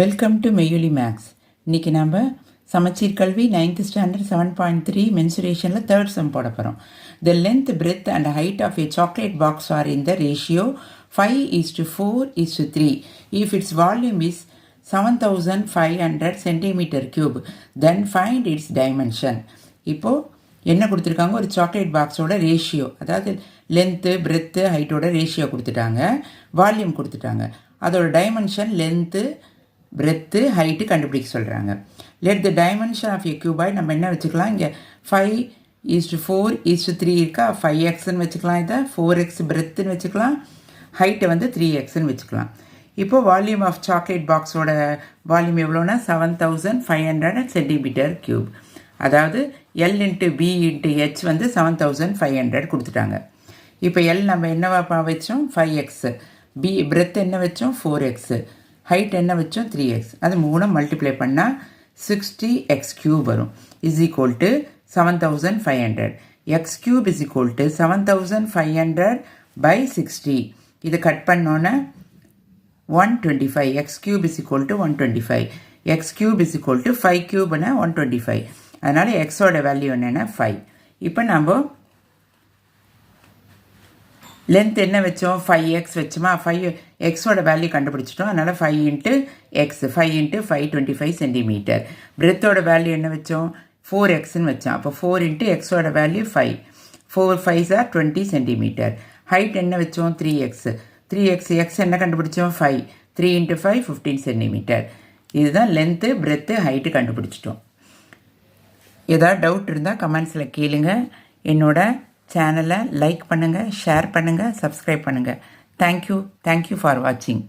Welcome to மெய்யொலி maths. இன்றைக்கி நம்ம சமச்சீர் கல்வி 9th ஸ்டாண்டர்ட் 7.3 மென்சுரேஷனில் தேர்ட் சம் போட போகிறோம். The length breadth and height of a chocolate box are in the ratio 5:4:3 if its volume is 7500 centimetre cube then find its dimension. இப்போது என்ன கொடுத்துருக்காங்க, ஒரு சாக்லேட் பாக்ஸோட ரேஷியோ, அதாவது லென்த்து பிரெத்து ஹைட்டோட ratio கொடுத்துட்டாங்க, வால்யூம் கொடுத்துட்டாங்க, அதோட டைமென்ஷன் லென்த்து பிரெத்து ஹைட்டு கண்டுபிடிக்க சொல்கிறாங்க. Let the dimension of a cuboid நம்ம என்ன வச்சுக்கலாம், இங்கே 5:4:3 இருக்கா, 5xன்னு வச்சுக்கலாம், இதை 4x பிரெத்துன்னு வச்சுக்கலாம், ஹைட்டை வந்து 3xன்னு வச்சுக்கலாம். இப்போது வால்யூம் ஆஃப் சாக்லேட் பாக்ஸோட வால்யூம் எவ்வளோனா 7500 சென்டிமீட்டர் கியூப், அதாவது L × B × H வந்து 7500 கொடுத்துட்டாங்க. இப்போ L நம்ம என்னவா வச்சோம் 5x, B பிரெத் என்ன வச்சோம் 4x, ஹைட் என்ன வச்சோம் 3x, அது மூணு மல்டிப்ளை பண்ணால் 60x³ வரும், is equal to 7500. x³ is equal to 7500 by 60. இதை கட் பண்ணோன்னே 125. x³ is equal to 125. x³ is equal to 5³ 125. அதனால் எக்ஸோட வேல்யூ என்னென்னா 5. இப்போ நம்ம லென்த் என்ன வச்சோம் 5x வச்சோமா, 5xோட வேல்யூ கண்டுபிடிச்சிட்டோம், அதனால் 5 × x, 5 × 5 25 சென்டிமீட்டர். பிரெத்தோட வேல்யூ என்ன வச்சோம் 4xன்னு வச்சோம், அப்போ 4 × xோட value 5, 4 5s are 20 centimetre. Height என்ன வச்சோம் 3x, 3x x என்ன கண்டுபிடிச்சோம் 5, 3 × 5 15 சென்டிமீட்டர். இதுதான் லென்த்து பிரெத்து ஹைட்டு கண்டுபிடிச்சிட்டோம். ஏதாவது டவுட் இருந்தால் கமெண்ட்ஸில் கேளுங்க. என்னோட சேனலை லைக் பண்ணுங்கள், ஷேர் பண்ணுங்கள், சப்ஸ்கிரைப் பண்ணுங்கள். தேங்க்யூ ஃபார் வாட்சிங்.